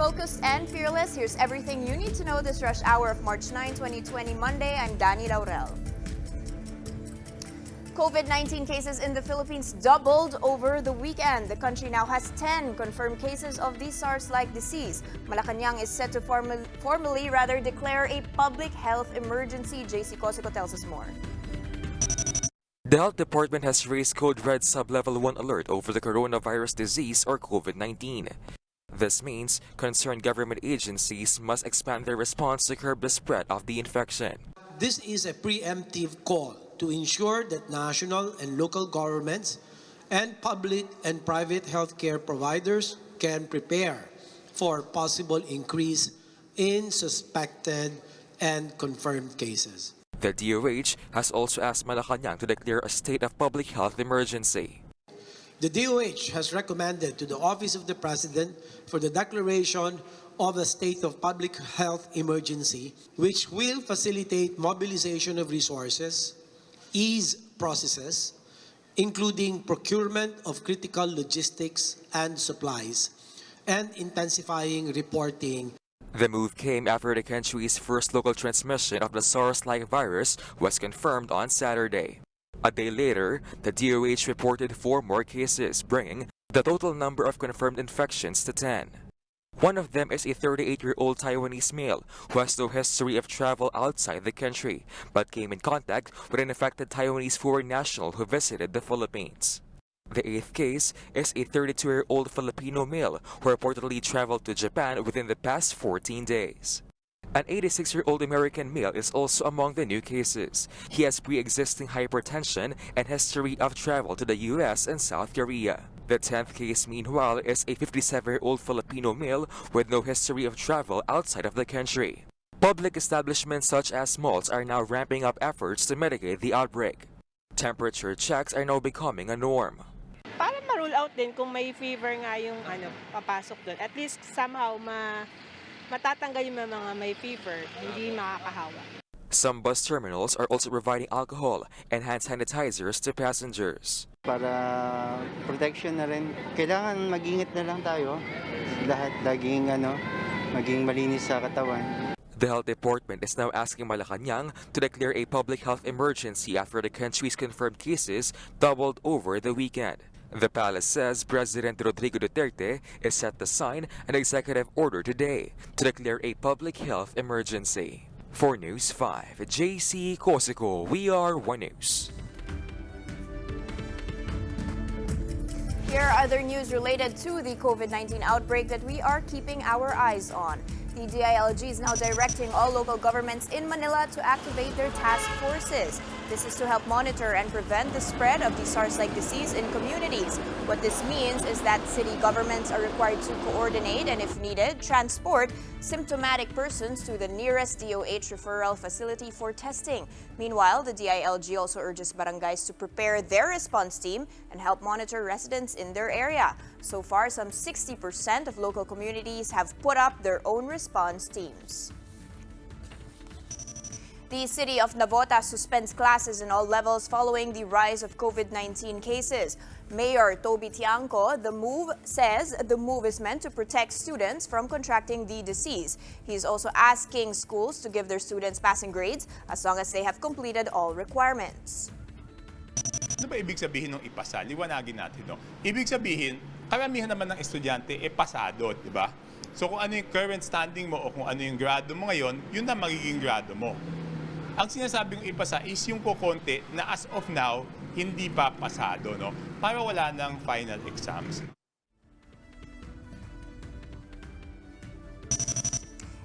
Focused and fearless, here's everything you need to know this rush hour of March 9, 2020, Monday. I'm Danny Laurel. COVID-19 cases in the Philippines doubled over the weekend. The country now has 10 confirmed cases of the SARS-like disease. Malacanang is set to formally declare a public health emergency. JC Cosico tells us more. The Health Department has raised Code Red Sub-Level 1 alert over the coronavirus disease or COVID-19. This means concerned government agencies must expand their response to curb the spread of the infection. This is a preemptive call to ensure that national and local governments and public and private healthcare providers can prepare for possible increase in suspected and confirmed cases. The DOH has also asked Malacanang to declare a state of public health emergency. The DOH has recommended to the Office of the President for the declaration of a state of public health emergency, which will facilitate mobilization of resources, ease processes, including procurement of critical logistics and supplies, and intensifying reporting. The move came after the country's first local transmission of the SARS-like virus was confirmed on Saturday. A day later, the DOH reported 4 more cases, bringing the total number of confirmed infections to 10. One of them is a 38-year-old Taiwanese male who has no history of travel outside the country, but came in contact with an infected Taiwanese foreign national who visited the Philippines. The 8th case is a 32-year-old Filipino male who reportedly traveled to Japan within the past 14 days. An 86-year-old American male is also among the new cases. He has pre-existing hypertension and history of travel to the U.S. and South Korea. The 10th case, meanwhile, is a 57-year-old Filipino male with no history of travel outside of the country. Public establishments such as malls are now ramping up efforts to mitigate the outbreak. Temperature checks are now becoming a norm. Para ma-rule out din kung may fever nga yung papasok doon. At least somehow matatanggal yung mga may fever, hindi makakahawa. Some bus terminals are also providing alcohol and hand sanitizers to passengers. Para protection na rin, kailangan mag-ingat na lang tayo. Lahat maging malinis sa katawan. The Health Department is now asking Malacanang to declare a public health emergency after the country's confirmed cases doubled over the weekend. The palace says President Rodrigo Duterte is set to sign an executive order today to declare a public health emergency. For News 5, JC Cosico, we are One News. Here are other news related to the COVID-19 outbreak that we are keeping our eyes on. The DILG is now directing all local governments in Manila to activate their task forces. This is to help monitor and prevent the spread of the SARS-like disease in communities. What this means is that city governments are required to coordinate and, if needed, transport symptomatic persons to the nearest DOH referral facility for testing. Meanwhile, the DILG also urges barangays to prepare their response team and help monitor residents in their area. So far, some 60% of local communities have put up their own response teams. The city of Navotas suspends classes in all levels following the rise of COVID-19 cases. Mayor Toby Tiangco says the move is meant to protect students from contracting the disease. He is also asking schools to give their students passing grades as long as they have completed all requirements. Ano ba ibig sabihin ng ipasa? Liwanagin natin, no? Ibig sabihin, karamihan naman ng estudyante pasado, di ba? So kung ano yung current standing mo o kung ano yung grado mo ngayon, yun na magiging grado mo. Ang sinasabing ipasa is yung kokonti na as of now, hindi pa pasado, no? Para wala ng final exams.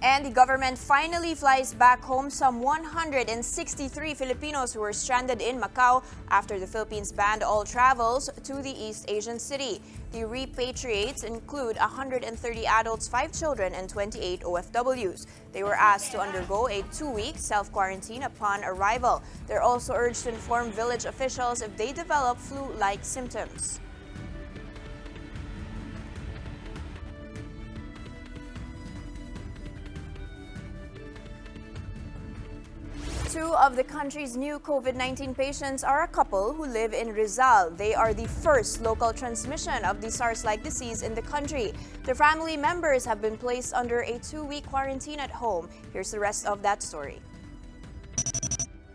And the government finally flies back home some 163 Filipinos who were stranded in Macau after the Philippines banned all travels to the East Asian city. The repatriates include 130 adults, 5 children, and 28 OFWs. They were asked to undergo a 2-week self-quarantine upon arrival. They're also urged to inform village officials if they develop flu-like symptoms. Two of the country's new COVID-19 patients are a couple who live in Rizal. They are the first local transmission of the SARS-like disease in the country. Their family members have been placed under a 2-week quarantine at home. Here's the rest of that story.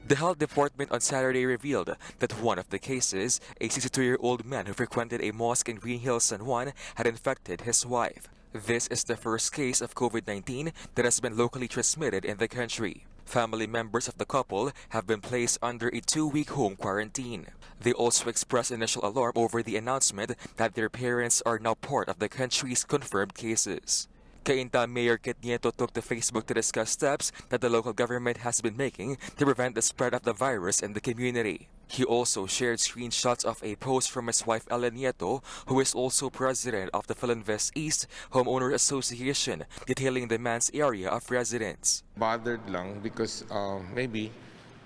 The health department on Saturday revealed that one of the cases, a 62-year-old man who frequented a mosque in Green Hills, San Juan, had infected his wife. This is the first case of COVID-19 that has been locally transmitted in the country. Family members of the couple have been placed under a 2-week home quarantine. They also expressed initial alarm over the announcement that their parents are now part of the country's confirmed cases. Cainta Mayor Kit Nieto took to Facebook to discuss steps that the local government has been making to prevent the spread of the virus in the community. He also shared screenshots of a post from his wife Ellen Nieto, who is also president of the Philinvest East Homeowner Association, detailing the man's area of residence. Bothered lang because maybe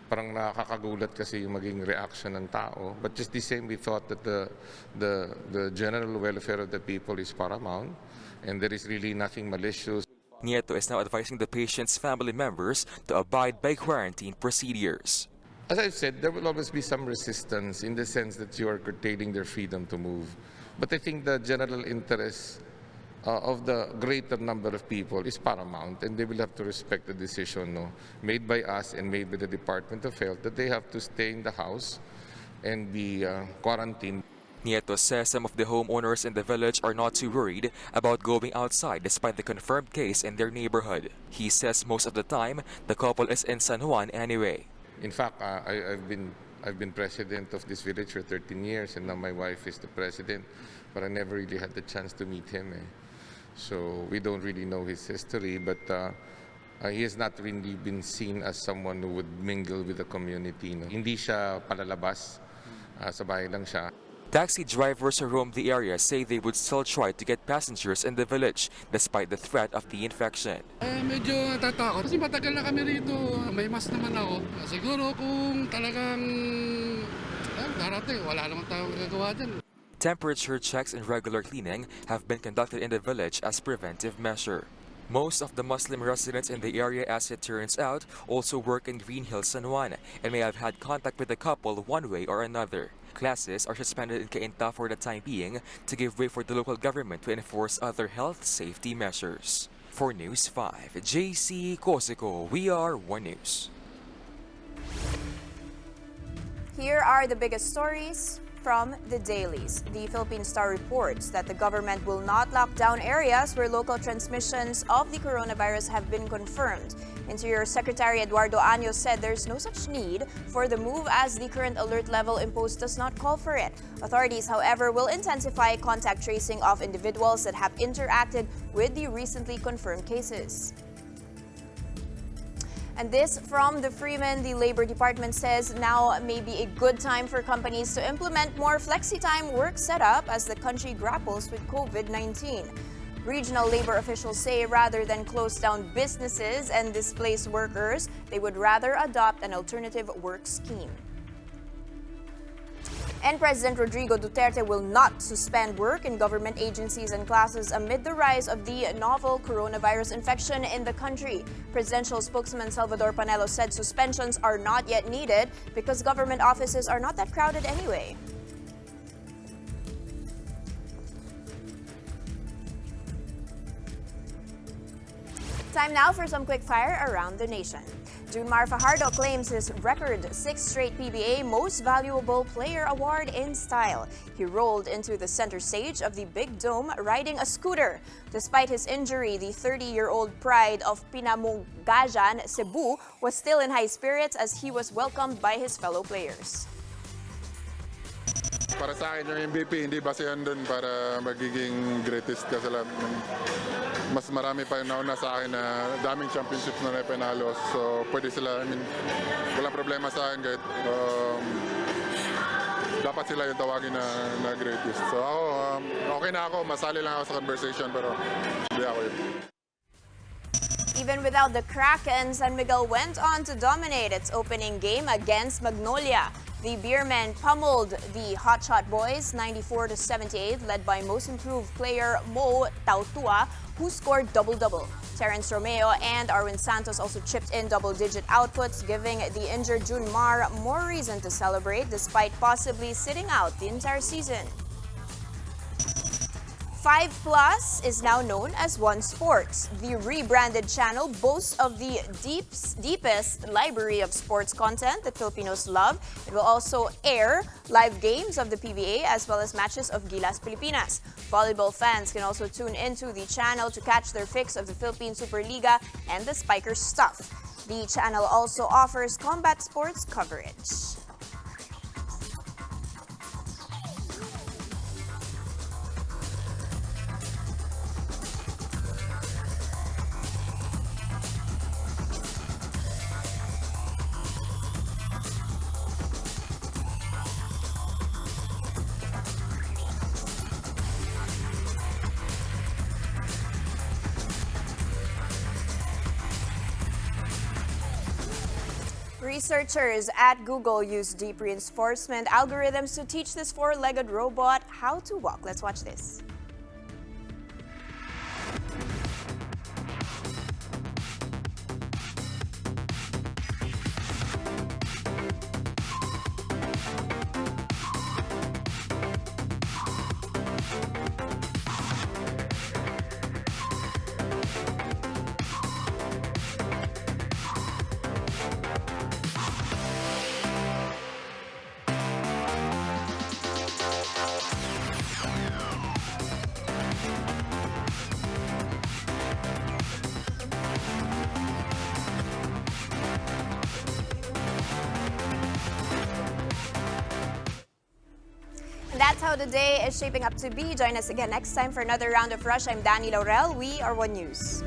parang nakakagulat kasi yung maging reaction ng tao. But just the same, we thought that the general welfare of the people is paramount and there is really nothing malicious. Nieto is now advising the patient's family members to abide by quarantine procedures. As I've said, there will always be some resistance in the sense that you are curtailing their freedom to move. But I think the general interest of the greater number of people is paramount, and they will have to respect the decision made by us and made by the Department of Health that they have to stay in the house and be quarantined. Nieto says some of the homeowners in the village are not too worried about going outside despite the confirmed case in their neighborhood. He says most of the time, the couple is in San Juan anyway. In fact, I've been president of this village for 13 years, and now my wife is the president, but I never really had the chance to meet him. So we don't really know his history, but he has not really been seen as someone who would mingle with the community. Hindi siya palalabas, sa bahay lang siya. Taxi drivers who roam the area say they would still try to get passengers in the village despite the threat of the infection. Medyo natatakot kasi matagal na kami rito. May mask naman ako. Siguro kung talagang darating, wala naman tayong gagawa dyan. Temperature checks and regular cleaning have been conducted in the village as preventive measure. Most of the Muslim residents in the area, as it turns out, also work in Green Hills, San Juan, and may have had contact with the couple one way or another. Classes are suspended in Cainta for the time being to give way for the local government to enforce other health safety measures. For News 5, JC Cosico, we are One News. Here are the biggest stories from the dailies. The Philippine Star reports that the government will not lock down areas where local transmissions of the coronavirus have been confirmed. Interior Secretary Eduardo Año said there's no such need for the move as the current alert level imposed does not call for it. Authorities, however, will intensify contact tracing of individuals that have interacted with the recently confirmed cases. And this from the Freeman, the Labor Department says now may be a good time for companies to implement more flexi-time work setup as the country grapples with COVID-19. Regional labor officials say rather than close down businesses and displace workers, they would rather adopt an alternative work scheme. And President Rodrigo Duterte will not suspend work in government agencies and classes amid the rise of the novel coronavirus infection in the country. Presidential spokesman Salvador Panelo said suspensions are not yet needed because government offices are not that crowded anyway. Time now for some quick fire around the nation. Mar Fajardo claims his record 6th straight PBA Most Valuable Player award in style. He rolled into the center stage of the Big Dome riding a scooter. Despite his injury, the 30-year-old pride of Pinamungajan, Cebu, was still in high spirits as he was welcomed by his fellow players. Para sa akin, yung MVP, hindi basehan dun para magiging greatest ka sa lahat. Mas marami pa yung nauna sa akin na daming championships na napanalo. So, pwede sila, walang problema sa akin kahit dapat sila yung tawagin na greatest. So, ako, okay na ako. Masali lang ako sa conversation, pero hindi ako yun. Even without the Kraken, San Miguel went on to dominate its opening game against Magnolia. The Beermen pummeled the Hotshot Boys 94-78, led by most improved player Mo Tautua, who scored double-double. Terence Romeo and Arwin Santos also chipped in double-digit outputs, giving the injured June Mar more reason to celebrate despite possibly sitting out the entire season. 5+ is now known as One Sports. The rebranded channel boasts of the deepest library of sports content that Filipinos love. It will also air live games of the PBA as well as matches of Gilas Pilipinas. Volleyball fans can also tune into the channel to catch their fix of the Philippine Superliga and the Spikers stuff. The channel also offers combat sports coverage. Researchers at Google use deep reinforcement algorithms to teach this four-legged robot how to walk. Let's watch this. That's how the day is shaping up to be. Join us again next time for another round of Rush. I'm Danny Laurel. We are One News.